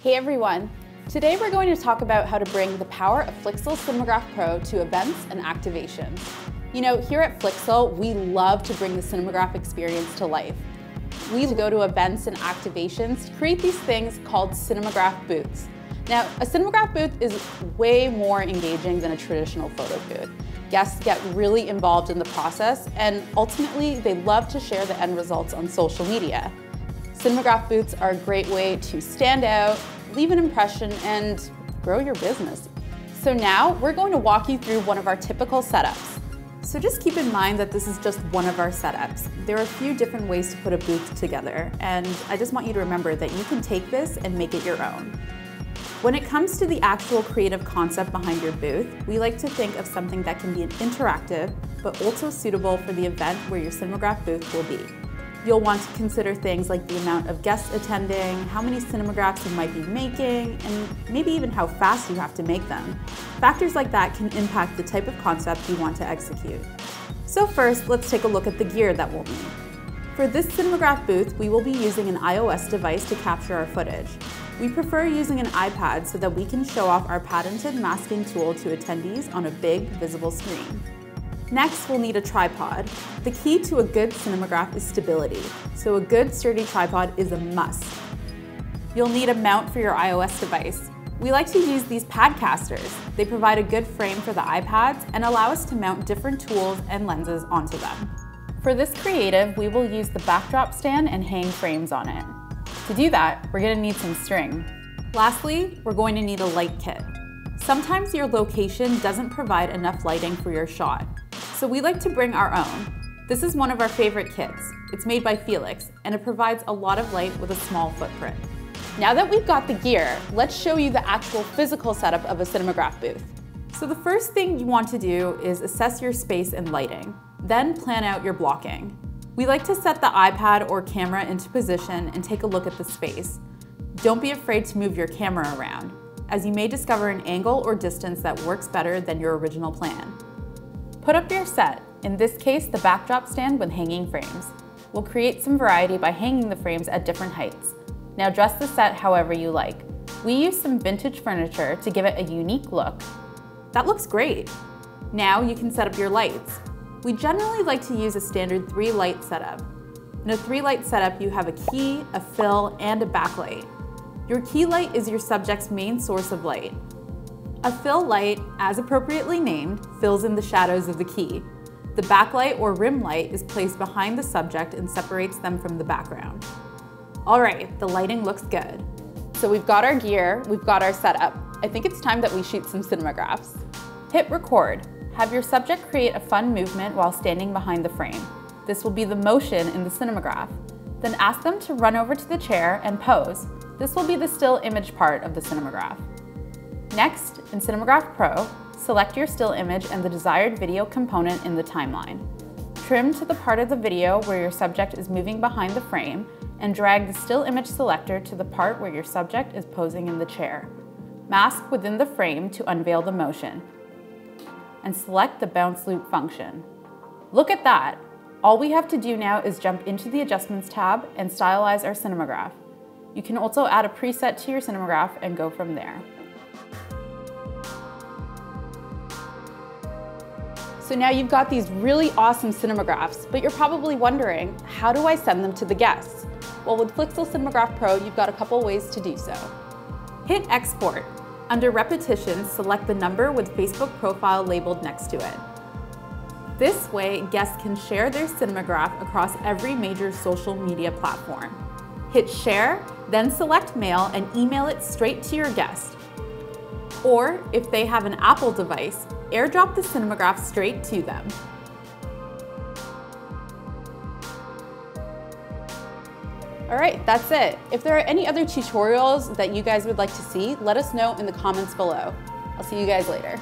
Hey everyone! Today we're going to talk about how to bring the power of Flixel Cinemagraph Pro to events and activations. You know, here at Flixel, we love to bring the cinemagraph experience to life. We go to events and activations to create these things called cinemagraph booths. Now, a cinemagraph booth is way more engaging than a traditional photo booth. Guests get really involved in the process, and ultimately, they love to share the end results on social media. Cinemagraph booths are a great way to stand out, leave an impression, and grow your business. So now, we're going to walk you through one of our typical setups. So just keep in mind that this is just one of our setups. There are a few different ways to put a booth together, and I just want you to remember that you can take this and make it your own. When it comes to the actual creative concept behind your booth, we like to think of something that can be interactive, but also suitable for the event where your cinemagraph booth will be. You'll want to consider things like the amount of guests attending, how many cinemagraphs you might be making, and maybe even how fast you have to make them. Factors like that can impact the type of concept you want to execute. So first, let's take a look at the gear that we'll need. For this cinemagraph booth, we will be using an iOS device to capture our footage. We prefer using an iPad so that we can show off our patented masking tool to attendees on a big, visible screen. Next, we'll need a tripod. The key to a good cinemagraph is stability, so a good, sturdy tripod is a must. You'll need a mount for your iOS device. We like to use these pad casters. They provide a good frame for the iPads and allow us to mount different tools and lenses onto them. For this creative, we will use the backdrop stand and hang frames on it. To do that, we're going to need some string. Lastly, we're going to need a light kit. Sometimes your location doesn't provide enough lighting for your shot, so we like to bring our own. This is one of our favorite kits. It's made by Felix, and it provides a lot of light with a small footprint. Now that we've got the gear, let's show you the actual physical setup of a cinemagraph booth. So the first thing you want to do is assess your space and lighting, then plan out your blocking. We like to set the iPad or camera into position and take a look at the space. Don't be afraid to move your camera around, as you may discover an angle or distance that works better than your original plan. Put up your set, in this case the backdrop stand with hanging frames. We'll create some variety by hanging the frames at different heights. Now dress the set however you like. We use some vintage furniture to give it a unique look. That looks great! Now you can set up your lights. We generally like to use a standard 3-light setup. In a 3-light setup, you have a key, a fill, and a backlight. Your key light is your subject's main source of light. A fill light, as appropriately named, fills in the shadows of the key. The backlight or rim light is placed behind the subject and separates them from the background. All right, the lighting looks good. So we've got our gear, we've got our setup. I think it's time that we shoot some cinemagraphs. Hit record. Have your subject create a fun movement while standing behind the frame. This will be the motion in the cinemagraph. Then ask them to run over to the chair and pose. This will be the still image part of the cinemagraph. Next, in Cinemagraph Pro, select your still image and the desired video component in the timeline. Trim to the part of the video where your subject is moving behind the frame and drag the still image selector to the part where your subject is posing in the chair. Mask within the frame to unveil the motion, and select the bounce loop function. Look at that! All we have to do now is jump into the Adjustments tab and stylize our cinemagraph. You can also add a preset to your cinemagraph and go from there. So now you've got these really awesome cinemagraphs, but you're probably wondering, how do I send them to the guests? Well, with Flixel Cinemagraph Pro, you've got a couple ways to do so. Hit Export. Under Repetitions, select the number with Facebook profile labeled next to it. This way, guests can share their cinemagraph across every major social media platform. Hit Share, then select Mail and email it straight to your guest. Or, if they have an Apple device, airdrop the cinemagraph straight to them. All right, that's it. If there are any other tutorials that you guys would like to see, let us know in the comments below. I'll see you guys later.